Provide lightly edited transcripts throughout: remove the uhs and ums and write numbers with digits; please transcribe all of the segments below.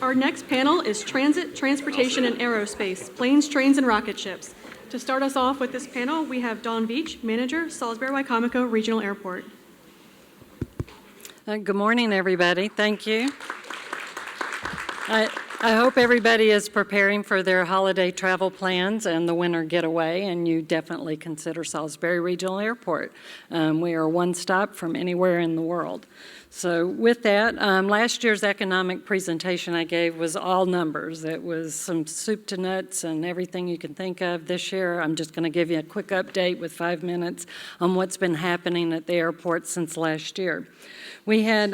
Our next panel is Transit, Transportation, and Aerospace, Planes, Trains, and Rocketships. To start us off with this panel, we have Dawn Veach, Manager, Salisbury-Wicomico Regional Airport. Good morning, everybody. Thank you. I hope everybody is preparing for their holiday travel plans and the winter getaway, and you definitely consider Salisbury Regional Airport. We are one stop from anywhere in the world. So with that, last year's economic presentation I gave was all numbers. It was some soup to nuts and everything you can think of. This year, I'm just going to give you a quick update with 5 minutes on what's been happening at the airport since last year. We had,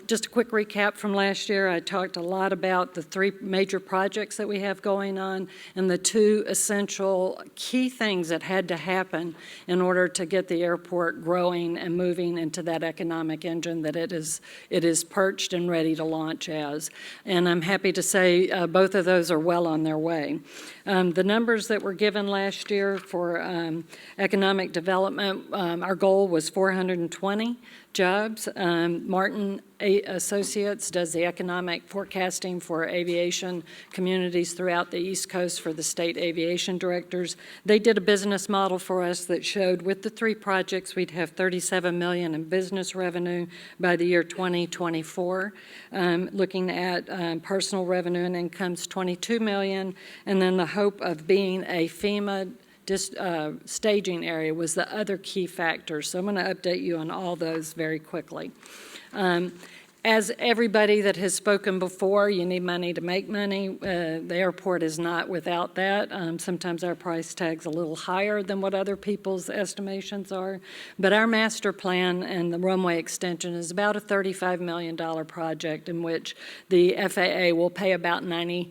just a quick recap from last year, I talked a lot about the 3 major projects that we have going on and the 2 essential key things that had to happen in order to get the airport growing and moving into that economic engine that it is perched and ready to launch as. And I'm happy to say both of those are well on their way. The numbers that were given last year for economic development, our goal was 420 jobs. Martin Associates does the economic forecasting for aviation communities throughout the East Coast for the state aviation directors. They did a business model for us that showed with the 3 projects we'd have $37 million in business revenue by the year 2024. Looking at personal revenue and incomes, $22 million, and then the hope of being a FEMA staging area was the other key factor. So I'm going to update you on all those very quickly. As everybody that has spoken before, you need money to make money. The airport is not without that. Sometimes our price tag's a little higher than what other people's estimations are. But our master plan and the runway extension is about a $35 million project in which the FAA will pay about 90%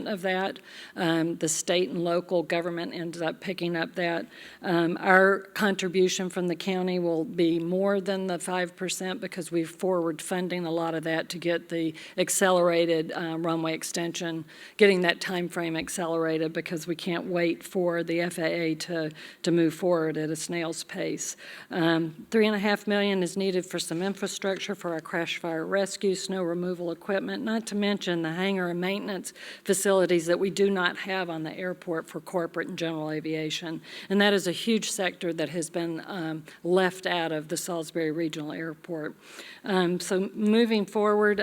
of that. The state and local government ends up picking up that. Our contribution from the county will be more than the 5% because we're forward funding a lot of that to get the accelerated runway extension, getting that time frame accelerated because we can't wait for the FAA to move forward at a snail's pace. $3.5 million is needed for some infrastructure for our crash fire rescue, snow removal equipment, not to mention the hangar and maintenance facilities that we do not have on the airport for corporate and general aviation. And that is a huge sector that has been left out of the Salisbury Regional Airport. So moving forward,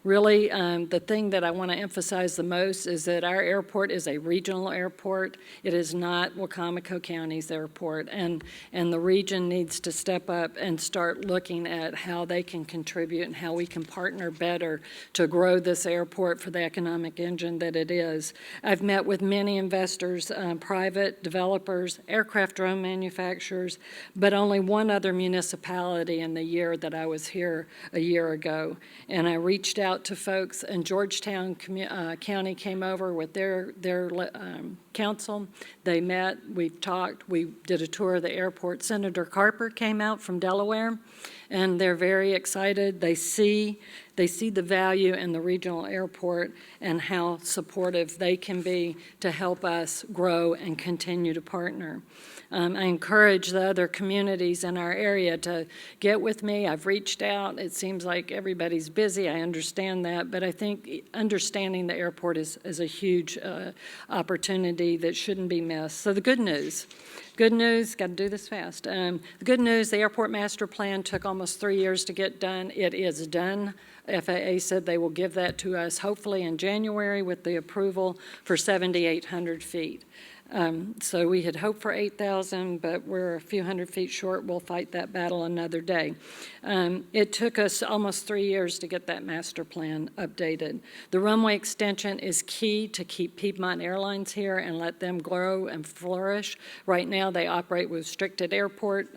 really the thing that I want to emphasize the most is that our airport is a regional airport. It is not Wicomico County's airport, and the region needs to step up and start looking at how they can contribute and how we can partner better to grow this airport for the economic engine that it is. I've met with many investors, private developers, aircraft drone manufacturers, but only one other municipality in the year that I was here a year ago. And I reached out to folks, and Georgetown County came over with their council. They met, we talked, we did a tour of the airport. Senator Carper came out from Delaware, and they're very excited. They see the value in the regional airport and how supportive they can be to help us grow and continue to partner. I encourage the other communities in our area to get with me. I've reached out. It seems like everybody's busy. I understand that, but I think understanding the airport is a huge opportunity that shouldn't be missed. So the good news, got to do this fast. The good news, the airport master plan took almost 3 years to get done. It is done. FAA said they will give that to us hopefully in January with the approval for 7,800 feet. So we had hoped for 8,000, but we're a few hundred feet short. We'll fight that battle another day. It took us almost 3 years to get that master plan updated. The runway extension is key to keep Piedmont Airlines here and let them grow and flourish. Right now they operate with restricted airport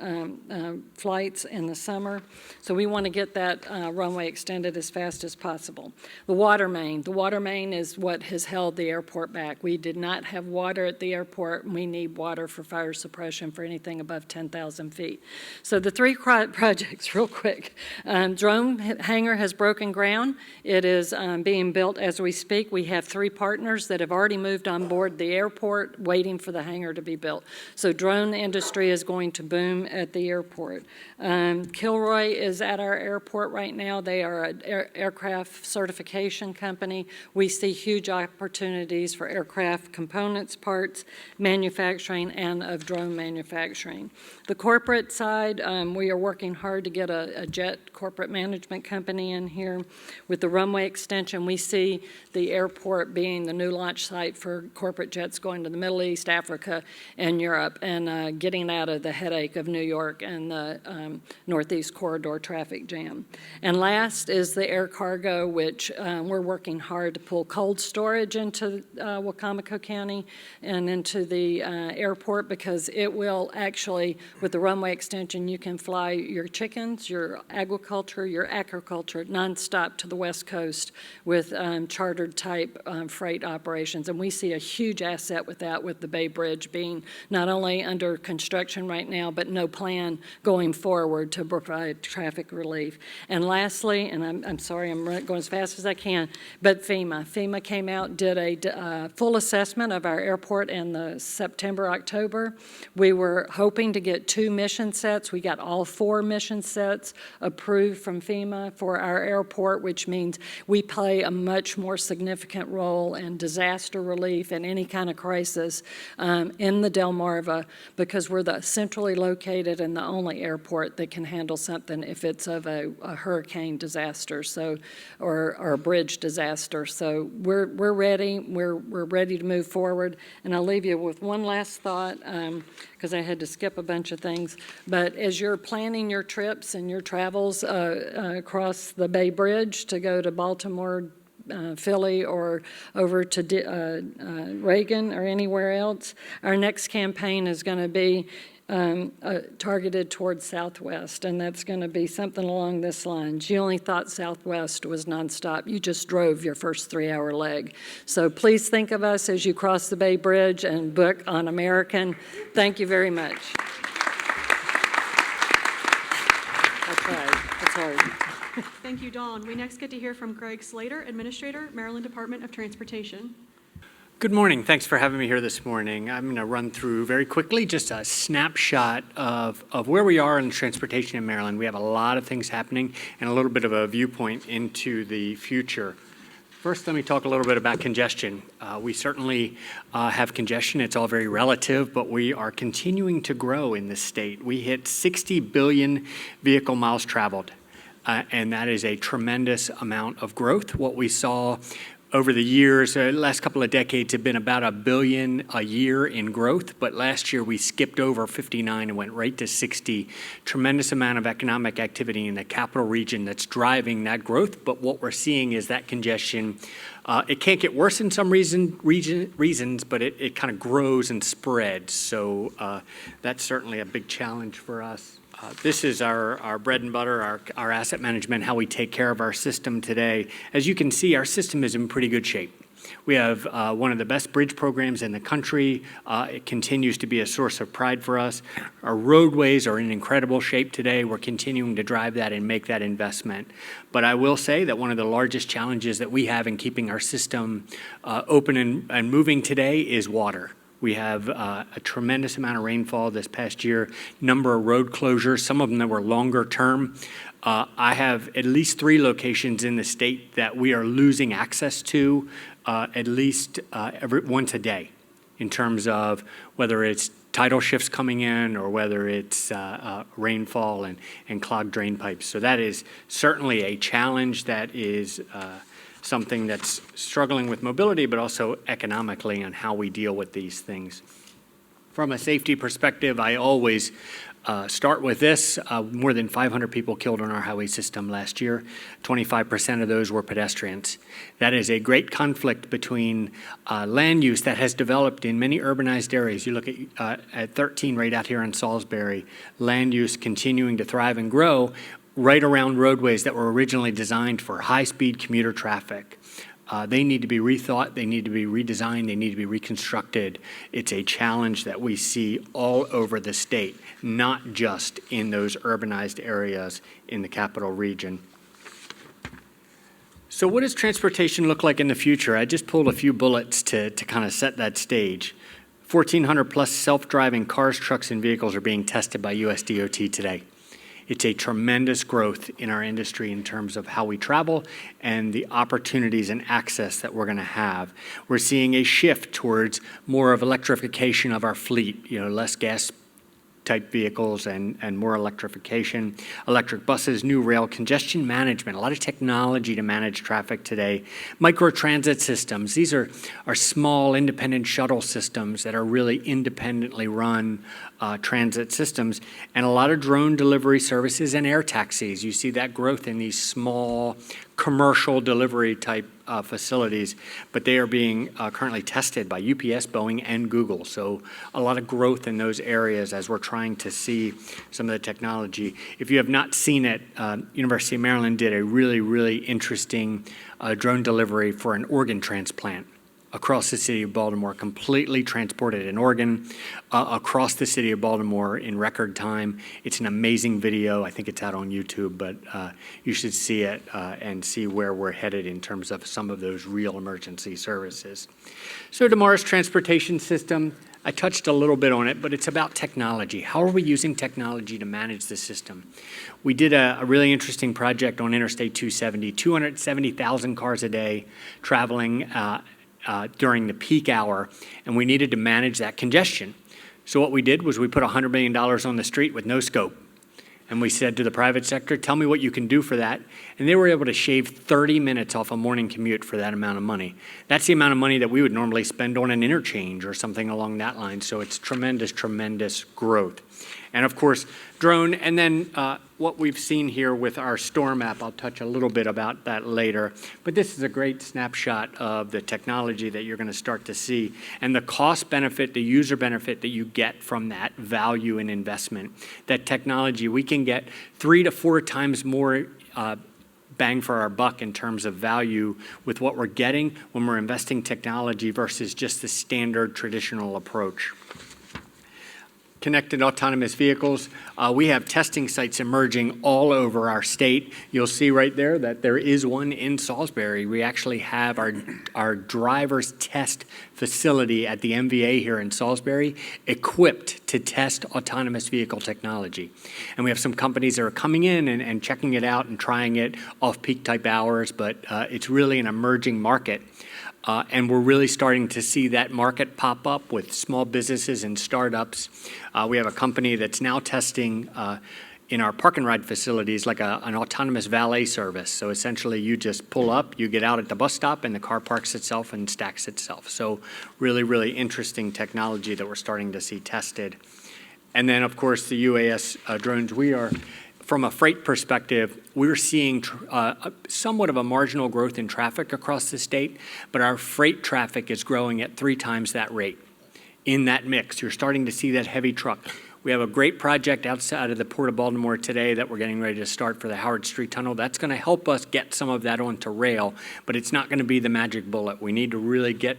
flights in the summer. So we want to get that runway extended as fast as possible. The water main is what has held the airport back. We did not have water at the airport, and we need water for fire suppression for anything above 10,000 feet. So the three projects, real quick. Drone hangar has broken ground. It is being built as we speak. We have 3 partners that have already moved on board the airport, waiting for the hangar to be built. So drone industry is going to boom at the airport. Kilroy is at our airport right now. They are an aircraft certification company. We see huge opportunities for aircraft components, parts, manufacturing, and of drone manufacturing. The corporate side, we are working hard to get a jet corporate management company in here. With the runway extension, we see the airport being the new launch site for corporate jets going to the Middle East, Africa, and Europe, and getting out of the headache of New York and the Northeast Corridor traffic jam. And last is the air cargo, which we're working hard to pull cold storage into Wacomico County and into the airport, because it will actually, with the runway extension, you can fly your chickens, your agriculture, your aquaculture nonstop to the West Coast with chartered type freight operations. And we see a huge asset with that, with the Bay Bridge being not only under construction right now, but no plan going forward to provide traffic relief. And lastly, and I'm sorry, I'm going as fast as I can, but FEMA came out, did a full assessment of our airport in the September, October. We were hoping to get 2 mission sets. We got all 4 mission sets approved from FEMA for our airport, which means we play a much more significant role in disaster relief and any kind of crisis in the Delmarva, because we're the centrally located and the only airport that can handle something if it's of a hurricane disaster, or a bridge disaster. So we're ready. We're ready to move forward. And I'll leave you with one last thought, because I had to skip a bunch of things. But as you're planning your trips and your travels across the Bay Bridge to go to Baltimore, Philly, or over to Reagan or anywhere else, our next campaign is going to be targeted towards Southwest, and that's going to be something along this lines. You only thought Southwest was nonstop. You just drove your first 3-hour leg. So please think of us as you cross the Bay Bridge and book on American. Thank you very much. That's right. It's hard. Thank you, Dawn. We next get to hear from Greg Slater, Administrator, Maryland Department of Transportation. Good morning. Thanks for having me here this morning. I'm going to run through very quickly just a snapshot of where we are in transportation in Maryland. We have a lot of things happening and a little bit of a viewpoint into the future. First, let me talk a little bit about congestion. We certainly have congestion. It's all very relative, but we are continuing to grow in this state. We hit 60 billion vehicle miles traveled, and that is a tremendous amount of growth. What we saw over the years, last couple of decades have been about 1 billion a year in growth, but last year we skipped over 59 and went right to 60. Tremendous amount of economic activity in the capital region that's driving that growth, but what we're seeing is that congestion, it can't get worse in some reasons, but it kind of grows and spreads, so that's certainly a big challenge for us. This is our bread and butter, our asset management, how we take care of our system today. As you can see, our system is in pretty good shape. We have one of the best bridge programs in the country. It continues to be a source of pride for us. Our roadways are in incredible shape today. We're continuing to drive that and make that investment. But I will say that one of the largest challenges that we have in keeping our system open and moving today is water. We have a tremendous amount of rainfall this past year, number of road closures, some of them that were longer term. I have at least 3 locations in the state that we are losing access to at least once a day, in terms of whether it's tidal shifts coming in or whether it's rainfall and clogged drain pipes. So that is certainly a challenge that is something that's struggling with mobility, but also economically on how we deal with these things. From a safety perspective, I always start with this. More than 500 people killed on our highway system last year. 25% of those were pedestrians. That is a great conflict between land use that has developed in many urbanized areas. You look at 13 right out here in Salisbury, land use continuing to thrive and grow right around roadways that were originally designed for high-speed commuter traffic. They need to be rethought, they need to be redesigned, they need to be reconstructed. It's a challenge that we see all over the state, not just in those urbanized areas in the capital region. So what does transportation look like in the future? I just pulled a few bullets to kind of set that stage. 1,400 plus self-driving cars, trucks, and vehicles are being tested by US DOT today. It's a tremendous growth in our industry in terms of how we travel and the opportunities and access that we're going to have. We're seeing a shift towards more of electrification of our fleet, less gas type vehicles and more electrification, electric buses, new rail, congestion management, a lot of technology to manage traffic today. Microtransit systems, these are small independent shuttle systems that are really independently run transit systems, and a lot of drone delivery services and air taxis. You see that growth in these small commercial delivery type facilities, but they are being currently tested by UPS, Boeing, and Google. So a lot of growth in those areas as we're trying to see some of the technology. If you have not seen it, University of Maryland did a really, really interesting drone delivery for an organ transplant across the city of Baltimore, completely transported an organ across the city of Baltimore in record time. It's an amazing video. I think it's out on YouTube, but you should see it and see where we're headed in terms of some of those real emergency services. So tomorrow's transportation system, I touched a little bit on it, but it's about technology. How are we using technology to manage the system? We did a really interesting project on Interstate 270, 270,000 cars a day traveling during the peak hour, and we needed to manage that congestion. So what we did was we put $100 million on the street with no scope. And we said to the private sector, tell me what you can do for that. And they were able to shave 30 minutes off a morning commute for that amount of money. That's the amount of money that we would normally spend on an interchange or something along that line. So it's tremendous, tremendous growth. And of course, drone, and then what we've seen here with our storm app, I'll touch a little bit about that later, but this is a great snapshot of the technology that you're going to start to see and the cost benefit, the user benefit that you get from that value and investment. That technology, we can get 3 to 4 times more bang for our buck in terms of value with what we're getting when we're investing technology versus just the standard traditional approach. Connected autonomous vehicles. We have testing sites emerging all over our state. You'll see right there that there is one in Salisbury. We actually have our driver's test facility at the MVA here in Salisbury equipped to test autonomous vehicle technology. And we have some companies that are coming in and checking it out and trying it off-peak type hours, but it's really an emerging market. And we're really starting to see that market pop up with small businesses and startups. We have a company that's now testing in our park and ride facilities like an autonomous valet service. So essentially you just pull up, you get out at the bus stop, and the car parks itself and stacks itself. So really, really interesting technology that we're starting to see tested. And then, of course, the UAS drones. We are, from a freight perspective, we're seeing somewhat of a marginal growth in traffic across the state, but our freight traffic is growing at 3 times that rate. In that mix, you're starting to see that heavy truck. We have a great project outside of the Port of Baltimore today that we're getting ready to start for the Howard Street Tunnel. That's going to help us get some of that onto rail, but it's not going to be the magic bullet. We need to really get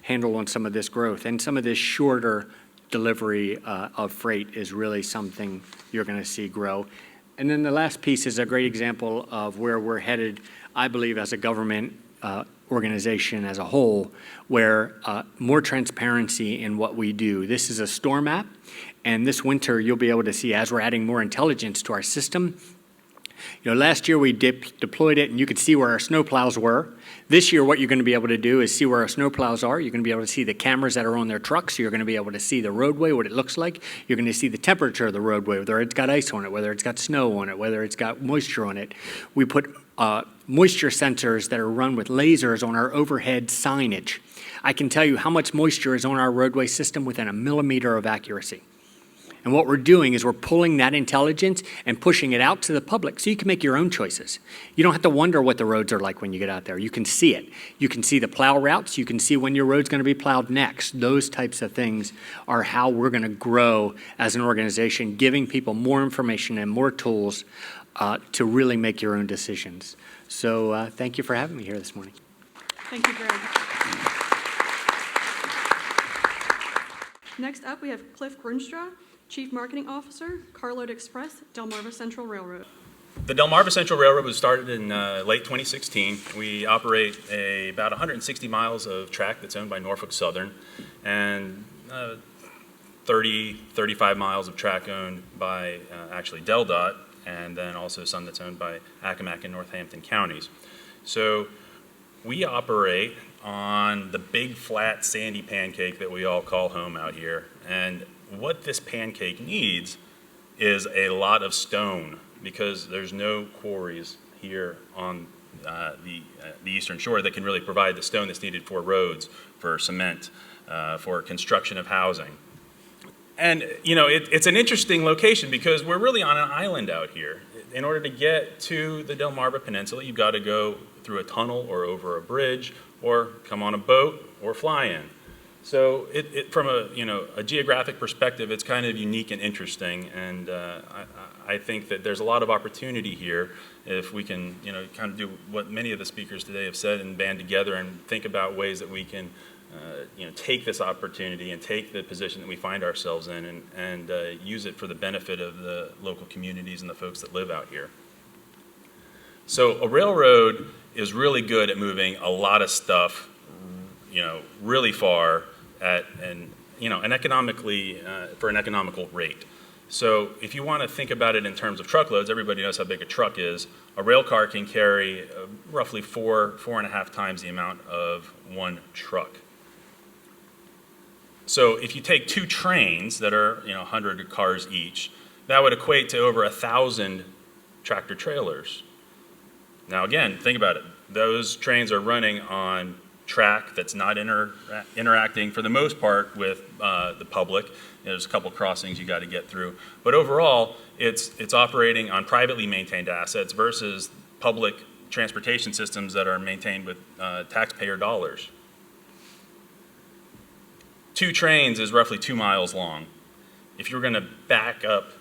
handle on some of this growth, and some of this shorter delivery of freight is really something you're going to see grow. And then the last piece is a great example of where we're headed, I believe, as a government organization as a whole, where more transparency in what we do. This is a storm app, and this winter you'll be able to see, as we're adding more intelligence to our system. Last year we deployed it and you could see where our snowplows were. This year what you're going to be able to do is see where our snowplows are. You're going to be able to see the cameras that are on their trucks. You're going to be able to see the roadway, what it looks like. You're going to see the temperature of the roadway, whether it's got ice on it, whether it's got snow on it, whether it's got moisture on it. We put moisture sensors that are run with lasers on our overhead signage. I can tell you how much moisture is on our roadway system within a millimeter of accuracy. And what we're doing is we're pulling that intelligence and pushing it out to the public so you can make your own choices. You don't have to wonder what the roads are like when you get out there. You can see it. You can see the plow routes. You can see when your road's going to be plowed next. Those types of things are how we're going to grow as an organization, giving people more information and more tools to really make your own decisions. So thank you for having me here this morning. Thank you, Greg. Next up, we have Cliff Grunstra, Chief Marketing Officer, Carload Express, Delmarva Central Railroad. The Delmarva Central Railroad was started in late 2016. We operate about 160 miles of track that's owned by Norfolk Southern, and 35 miles of track owned by actually DelDOT, and then also some that's owned by Accomack and Northampton counties. So we operate on the big flat sandy pancake that we all call home out here, and what this pancake needs is a lot of stone, because there's no quarries here on the eastern shore that can really provide the stone that's needed for roads, for cement, for construction of housing. And you know, it's an interesting location because we're really on an island out here. In order to get to the Delmarva Peninsula, you've got to go through a tunnel or over a bridge or come on a boat or fly in. So from a geographic perspective, it's kind of unique and interesting, and I think that there's a lot of opportunity here if we can kind of do what many of the speakers today have said and band together and think about ways that we can take this opportunity and take the position that we find ourselves in and use it for the benefit of the local communities and the folks that live out here. So a railroad is really good at moving a lot of stuff, really far at an economically for an economical rate. So if you want to think about it in terms of truckloads, everybody knows how big a truck is. A rail car can carry roughly four and a half times the amount of one truck. So if you take two trains that are 100 cars each, that would equate to over 1,000 tractor trailers. Now again, think about it. Those trains are running on track that's not interacting for the most part with the public. There's a couple crossings you got to get through, but overall, it's operating on privately maintained assets versus public transportation systems that are maintained with taxpayer dollars. Two trains is roughly 2 miles long. If you're going to back up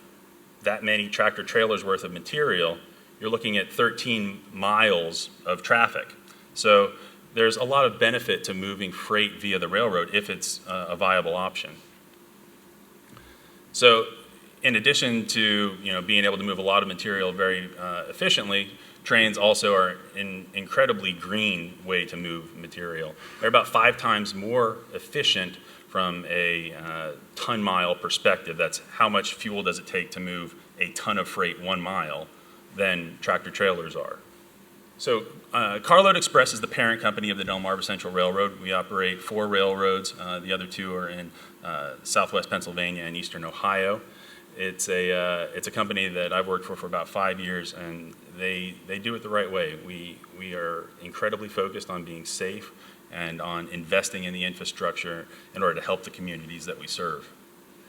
that many tractor trailers worth of material, you're looking at 13 miles of traffic. So there's a lot of benefit to moving freight via the railroad if it's a viable option. So in addition to being able to move a lot of material very efficiently, trains also are an incredibly green way to move material. They're about 5 times more efficient from a ton-mile perspective. That's how much fuel does it take to move a ton of freight 1 mile than tractor trailers are. So Carload Express is the parent company of the Delmarva Central Railroad. We operate 4 railroads. The other 2 are in southwest Pennsylvania and eastern Ohio. It's a company that I've worked for about 5 years, and they do it the right way. We are incredibly focused on being safe and on investing in the infrastructure in order to help the communities that we serve.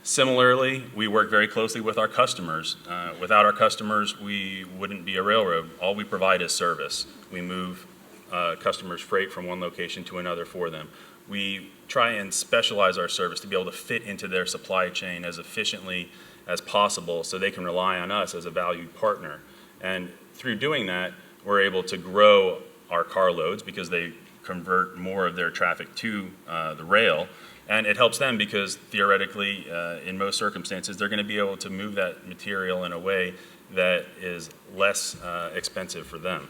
Similarly, we work very closely with our customers. Without our customers, we wouldn't be a railroad. All we provide is service. We move customers' freight from one location to another for them. We try and specialize our service to be able to fit into their supply chain as efficiently as possible so they can rely on us as a valued partner. And through doing that, we're able to grow our carloads because they convert more of their traffic to the rail. And it helps them because theoretically, in most circumstances, they're going to be able to move that material in a way that is less expensive for them.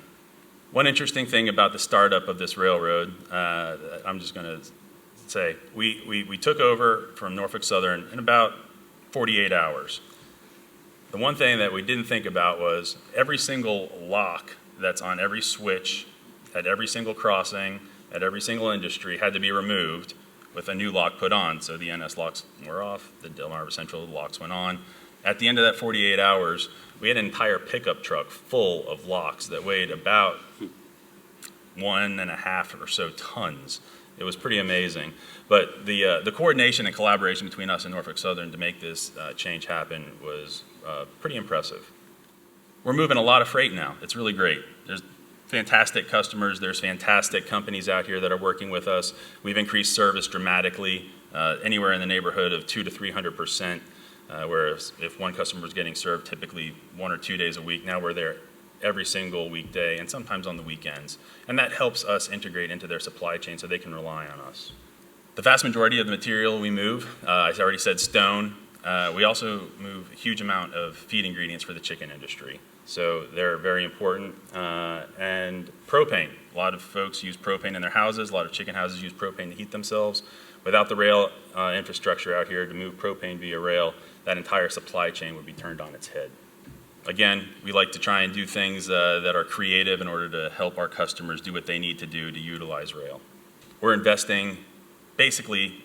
One interesting thing about the startup of this railroad, I'm just going to say, we took over from Norfolk Southern in about 48 hours. The one thing that we didn't think about was every single lock that's on every switch, at every single crossing, at every single industry had to be removed with a new lock put on. So the NS locks were off, the Delmarva Central locks went on. At the end of that 48 hours, we had an entire pickup truck full of locks that weighed about 1.5 or so tons. It was pretty amazing. But the coordination and collaboration between us and Norfolk Southern to make this change happen was pretty impressive. We're moving a lot of freight now. It's really great. There's fantastic customers. There's fantastic companies out here that are working with us. We've increased service dramatically, anywhere in the neighborhood of 200% to 300%, whereas if one customer is getting served typically 1 or 2 days a week, now we're there every single weekday and sometimes on the weekends. And that helps us integrate into their supply chain so they can rely on us. The vast majority of the material we move, I already said stone. We also move a huge amount of feed ingredients for the chicken industry. So they're very important. And propane. A lot of folks use propane in their houses. A lot of chicken houses use propane to heat themselves. Without the rail infrastructure out here to move propane via rail, that entire supply chain would be turned on its head. Again, we like to try and do things that are creative in order to help our customers do what they need to do to utilize rail. We're investing basically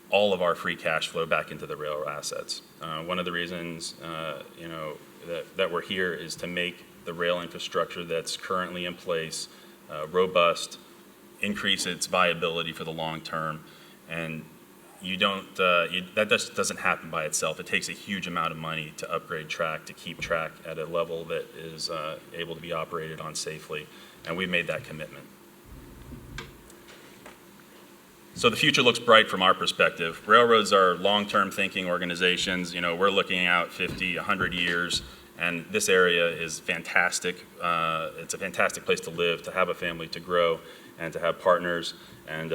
all of our free cash flow back into the rail assets. One of the reasons that we're here is to make the rail infrastructure that's currently in place robust, increase its viability for the long term, and that just doesn't happen by itself. It takes a huge amount of money to upgrade track, to keep track at a level that is able to be operated on safely, and we've made that commitment. So the future looks bright from our perspective. Railroads are long-term thinking organizations. We're looking out 50, 100 years, and this area is fantastic. It's a fantastic place to live, to have a family, to grow, and to have partners. And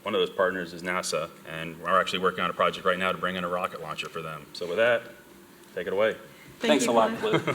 one of those partners is NASA, and we're actually working on a project right now to bring in a rocket launcher for them. So with that, take it away. Thanks a lot, Cliff.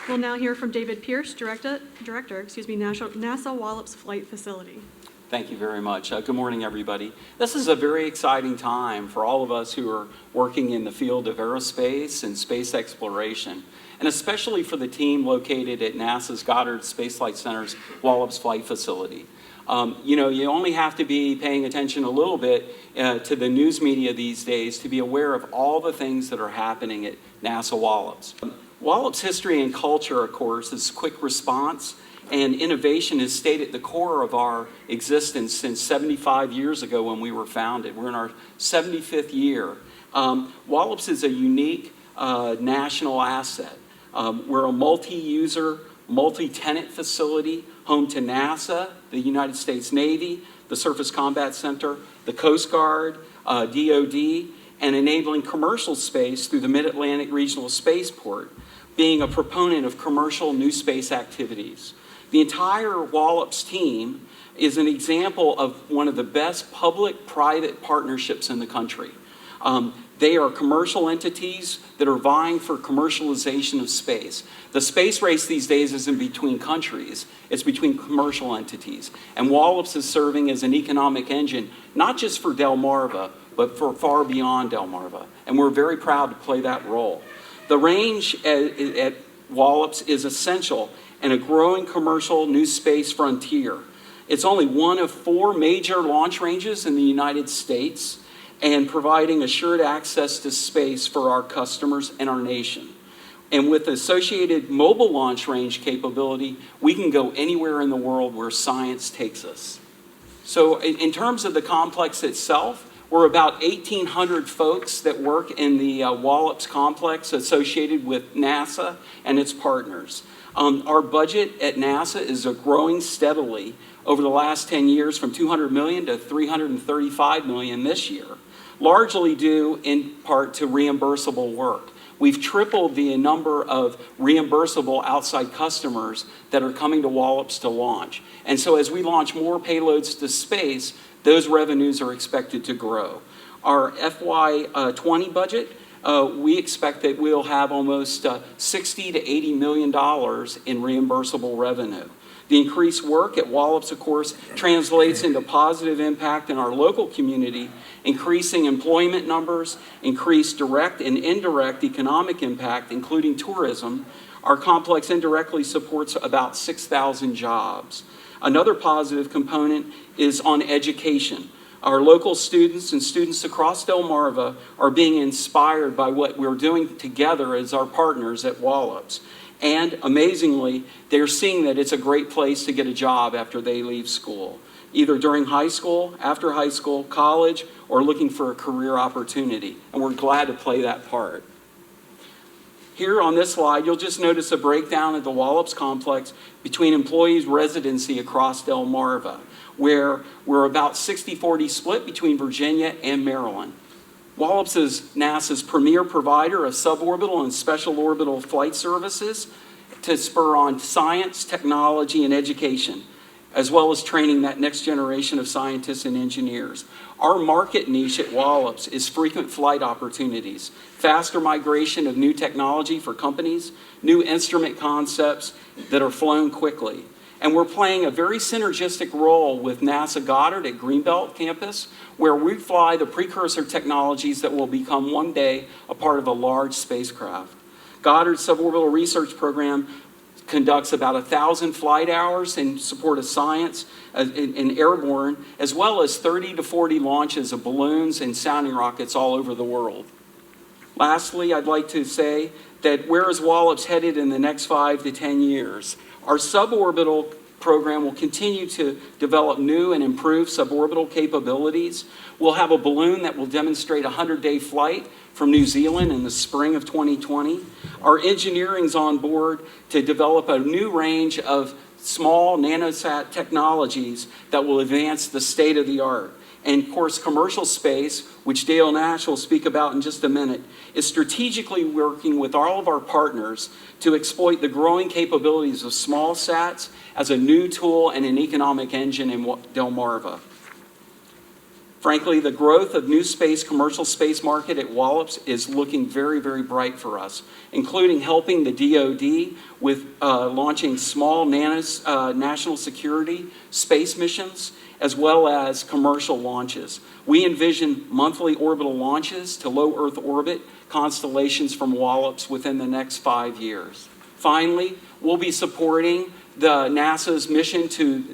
We'll now hear from David Pierce, Director, NASA Wallops Flight Facility. Thank you very much. Good morning, everybody. This is a very exciting time for all of us who are working in the field of aerospace and space exploration, and especially for the team located at NASA's Goddard Space Flight Center's Wallops Flight Facility. You only have to be paying attention a little bit to the news media these days to be aware of all the things that are happening at NASA Wallops. Wallops' history and culture, of course, is quick response, and innovation has stayed at the core of our existence since 75 years ago when we were founded. We're in our 75th year. Wallops is a unique national asset. We're a multi-user, multi-tenant facility, home to NASA, the United States Navy, the Surface Combat Center, the Coast Guard, DoD, and enabling commercial space through the Mid-Atlantic Regional Spaceport, being a proponent of commercial new space activities. The entire Wallops team is an example of one of the best public-private partnerships in the country. They are commercial entities that are vying for commercialization of space. The space race these days isn't between countries, it's between commercial entities. And Wallops is serving as an economic engine, not just for Delmarva, but for far beyond Delmarva. And we're very proud to play that role. The range at Wallops is essential and a growing commercial new space frontier. It's only one of 4 major launch ranges in the United States and providing assured access to space for our customers and our nation. And with associated mobile launch range capability, we can go anywhere in the world where science takes us. So in terms of the complex itself, we're about 1,800 folks that work in the Wallops complex associated with NASA and its partners. Our budget at NASA is growing steadily over the last 10 years from $200 million to $335 million this year, largely due in part to reimbursable work. We've tripled the number of reimbursable outside customers that are coming to Wallops to launch. And so as we launch more payloads to space, those revenues are expected to grow. Our FY20 budget, we expect that we'll have almost $60 to $80 million in reimbursable revenue. The increased work at Wallops, of course, translates into positive impact in our local community, increasing employment numbers, increased direct and indirect economic impact, including tourism. Our complex indirectly supports about 6,000 jobs. Another positive component is on education. Our local students and students across Delmarva are being inspired by what we're doing together as our partners at Wallops. And amazingly, they're seeing that it's a great place to get a job after they leave school, either during high school, after high school, college, or looking for a career opportunity. And we're glad to play that part. Here on this slide, you'll just notice a breakdown of the Wallops complex between employees' residency across Delmarva, where we're about 60-40 split between Virginia and Maryland. Wallops is NASA's premier provider of suborbital and special orbital flight services to spur on science, technology, and education, as well as training that next generation of scientists and engineers. Our market niche at Wallops is frequent flight opportunities, faster migration of new technology for companies, new instrument concepts that are flown quickly. And we're playing a very synergistic role with NASA Goddard at Greenbelt campus, where we fly the precursor technologies that will become one day a part of a large spacecraft. Goddard's suborbital research program conducts about 1,000 flight hours in support of science and airborne, as well as 30 to 40 launches of balloons and sounding rockets all over the world. Lastly, I'd like to say that where is Wallops headed in the next 5 to 10 years? Our suborbital program will continue to develop new and improved suborbital capabilities. We'll have a balloon that will demonstrate a 100-day flight from New Zealand in the spring of 2020. Our engineering's on board to develop a new range of small nanosat technologies that will advance the state of the art. And of course, commercial space, which Dale Nash will speak about in just a minute, is strategically working with all of our partners to exploit the growing capabilities of small sats as a new tool and an economic engine in Delmarva. Frankly, the growth of new space, commercial space market at Wallops is looking very, very bright for us, including helping the DoD with launching small national security space missions, as well as commercial launches. We envision monthly orbital launches to low Earth orbit constellations from Wallops within the next 5 years. Finally, we'll be supporting the NASA's mission to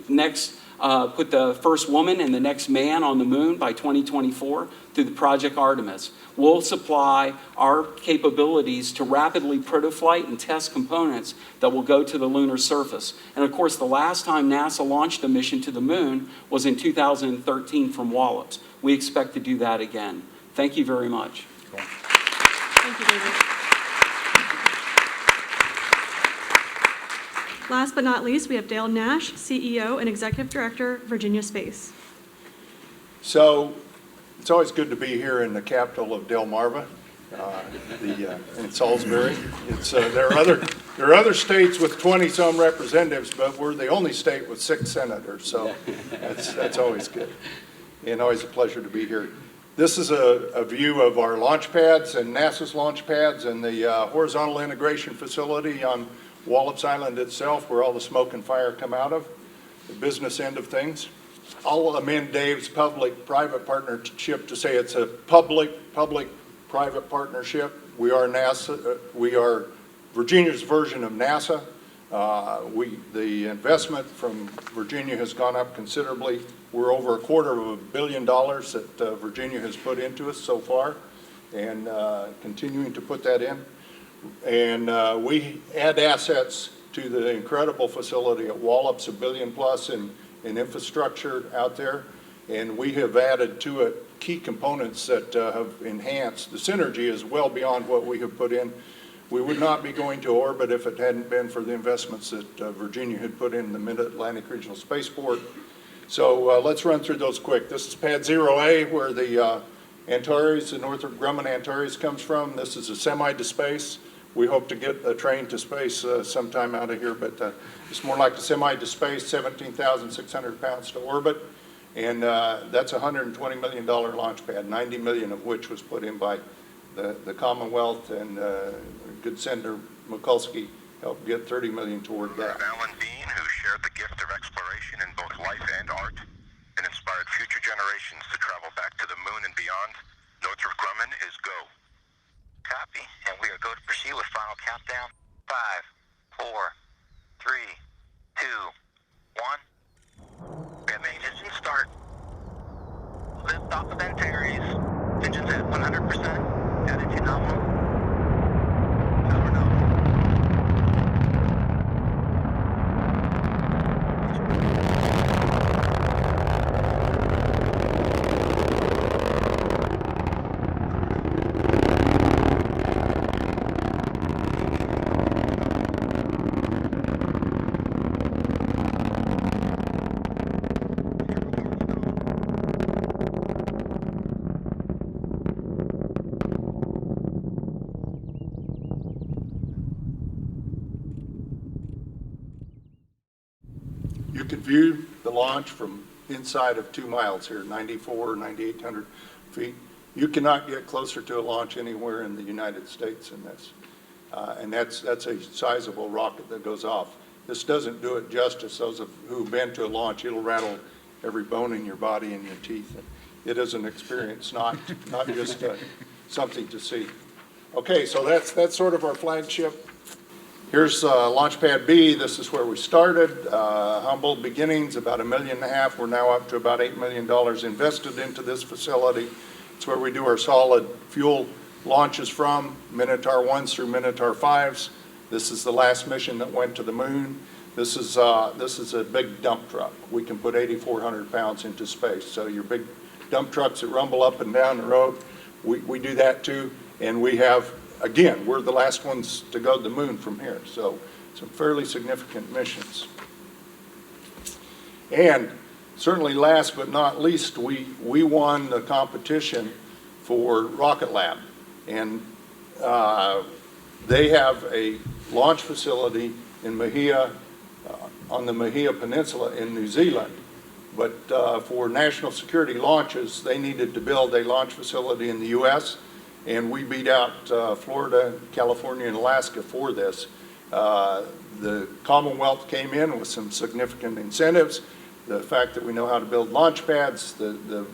put the first woman and the next man on the moon by 2024 through the Project Artemis. We'll supply our capabilities to rapidly protoflight and test components that will go to the lunar surface. And of course, the last time NASA launched a mission to the moon was in 2013 from Wallops. We expect to do that again. Thank you very much. Cool. Thank you, David. Last but not least, we have Dale Nash, CEO and Executive Director, Virginia Space. So it's always good to be here in the capital of Delmarva, in Salisbury. There are other states with 20-some representatives, but we're the only state with 6 senators, so that's always good. And always a pleasure to be here. This is a view of our launch pads and NASA's launch pads and the horizontal integration facility on Wallops Island itself, where all the smoke and fire come out of, the business end of things. I'll amend Dave's public-private partnership to say it's a public-private partnership. We are NASA. We are Virginia's version of NASA. The investment from Virginia has gone up considerably. We're over $250 million that Virginia has put into us so far, and continuing to put that in. And we add assets to the incredible facility at Wallops, $1 billion plus in infrastructure out there. And we have added to it key components that have enhanced. The synergy is well beyond what we have put in. We would not be going to orbit if it hadn't been for the investments that Virginia had put in the Mid-Atlantic Regional Spaceport. So let's run through those quick. This is Pad 0A, where the Antares, the Northrop Grumman Antares comes from. This is a semi to space. We hope to get a train to space sometime out of here, but it's more like a semi to space, 17,600 pounds to orbit. And that's a $120 million launch pad, 90 million of which was put in by the Commonwealth, and good Senator Mikulski helped get 30 million toward that. Alan Dean, who shared the gift of exploration in both life and art and inspired future generations to travel back to the moon and beyond. Northrop Grumman is go. Copy, and we are go to proceed with final countdown. 5, 4, 3, 2, 1. We have main engine start. Lift off of Antares. Engines at 100%. Attitude nominal. Power nominal. You can view the launch from inside of 2 miles here, 9,800 feet. You cannot get closer to a launch anywhere in the United States than this. And that's a sizable rocket that goes off. This doesn't do it justice. Those who've been to a launch, it'll rattle every bone in your body and your teeth. It is an experience, not just something to see. Okay, so that's sort of our flagship. Here's Launch Pad B. This is where we started. Humble beginnings, about $1.5 million. We're now up to about $8 million invested into this facility. It's where we do our solid fuel launches from, Minotaur 1s through Minotaur 5s. This is the last mission that went to the moon. This is a big dump truck. We can put 8,400 pounds into space. So your big dump trucks that rumble up and down the road, we do that too. And we have, again, we're the last ones to go to the moon from here. So some fairly significant missions. And certainly last but not least, we won the competition for Rocket Lab. And they have a launch facility in Mahia, on the Mahia Peninsula in New Zealand. But for national security launches, they needed to build a launch facility in the U.S., and we beat out Florida, California, and Alaska for this. The Commonwealth came in with some significant incentives. The fact that we know how to build launch pads, the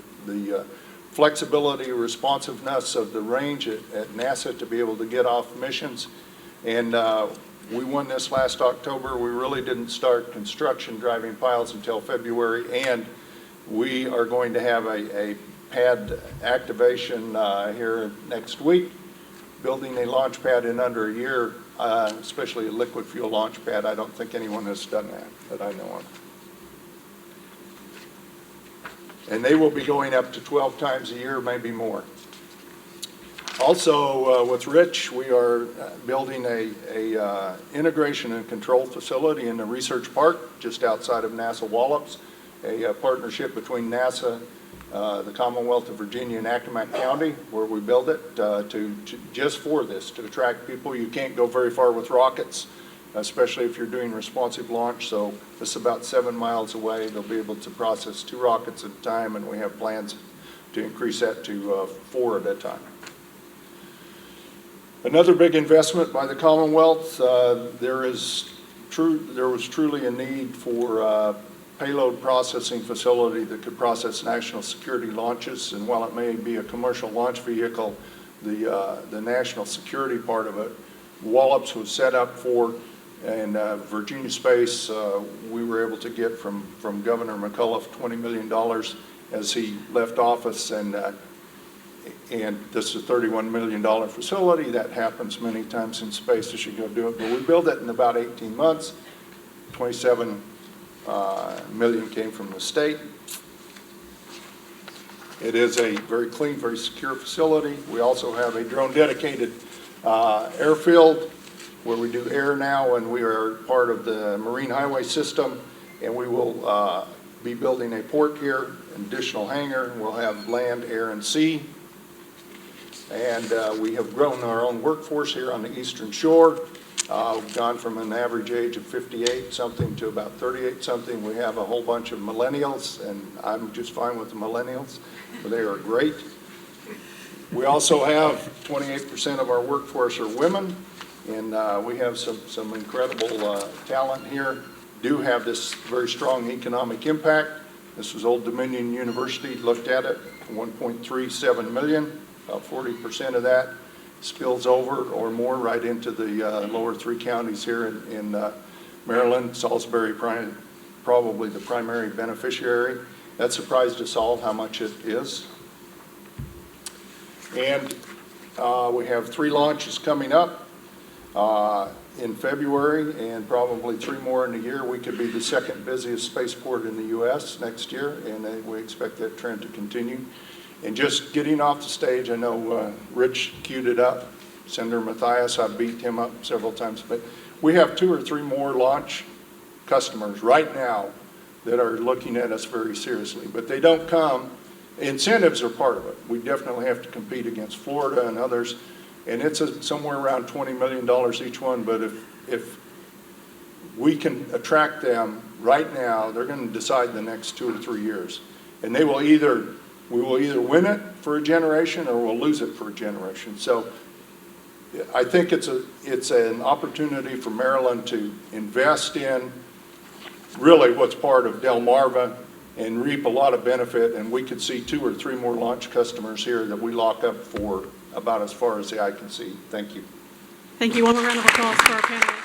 flexibility, responsiveness of the range at NASA to be able to get off missions. And we won this last October. We really didn't start construction driving piles until February, and we are going to have a pad activation here next week, building a launch pad in under a year, especially a liquid fuel launch pad. I don't think anyone has done that I know of. And they will be going up to 12 times a year, maybe more. Also, with Rich, we are building a integration and control facility in the research park just outside of NASA Wallops, a partnership between NASA, the Commonwealth of Virginia, and Accomack County, where we build it just for this, to attract people. You can't go very far with rockets, especially if you're doing responsive launch. So this is about 7 miles away. They'll be able to process 2 rockets at a time, and we have plans to increase that to 4 at a time. Another big investment by the Commonwealth, there was truly a need for a payload processing facility that could process national security launches. And while it may be a commercial launch vehicle, the national security part of it, Wallops was set up for. And Virginia Space, we were able to get from Governor McAuliffe $20 million as he left office, and this is a $31 million facility. That happens many times in space as you go do it. But we built it in about 18 months. 27 million came from the state. It is a very clean, very secure facility. We also have a drone dedicated airfield where we do air now, and we are part of the Marine Highway System, and we will be building a port here, an additional hangar. We'll have land, air, and sea. And we have grown our own workforce here on the Eastern Shore. We've gone from an average age of 58-something to about 38-something. We have a whole bunch of millennials, and I'm just fine with the millennials. They are great. We also have 28% of our workforce are women. And we have some incredible talent here. Do have this very strong economic impact. This was Old Dominion University looked at it, 1.37 million. About 40% of that spills over or more right into the lower 3 counties here in Maryland. Salisbury probably the primary beneficiary. That surprised us all how much it is. And we have 3 launches coming up. In February, and probably 3 more in a year. We could be the 2nd busiest spaceport in the U.S. next year, and we expect that trend to continue. And just getting off the stage, I know Rich queued it up, Senator Mathias, I beat him up several times, but we have 2 or 3 more launch customers right now that are looking at us very seriously, but they don't come. Incentives are part of it. We definitely have to compete against Florida and others. And it's somewhere around $20 million each one, but if we can attract them right now. They're going to decide the next 2 or 3 years. And we will either win it for a generation or we'll lose it for a generation. So I think it's an opportunity for Maryland to invest in really what's part of Delmarva and reap a lot of benefit. And we could see 2 or 3 more launch customers here that we lock up for about as far as the eye can see. Thank you. Thank you. One more round of applause for our panelists.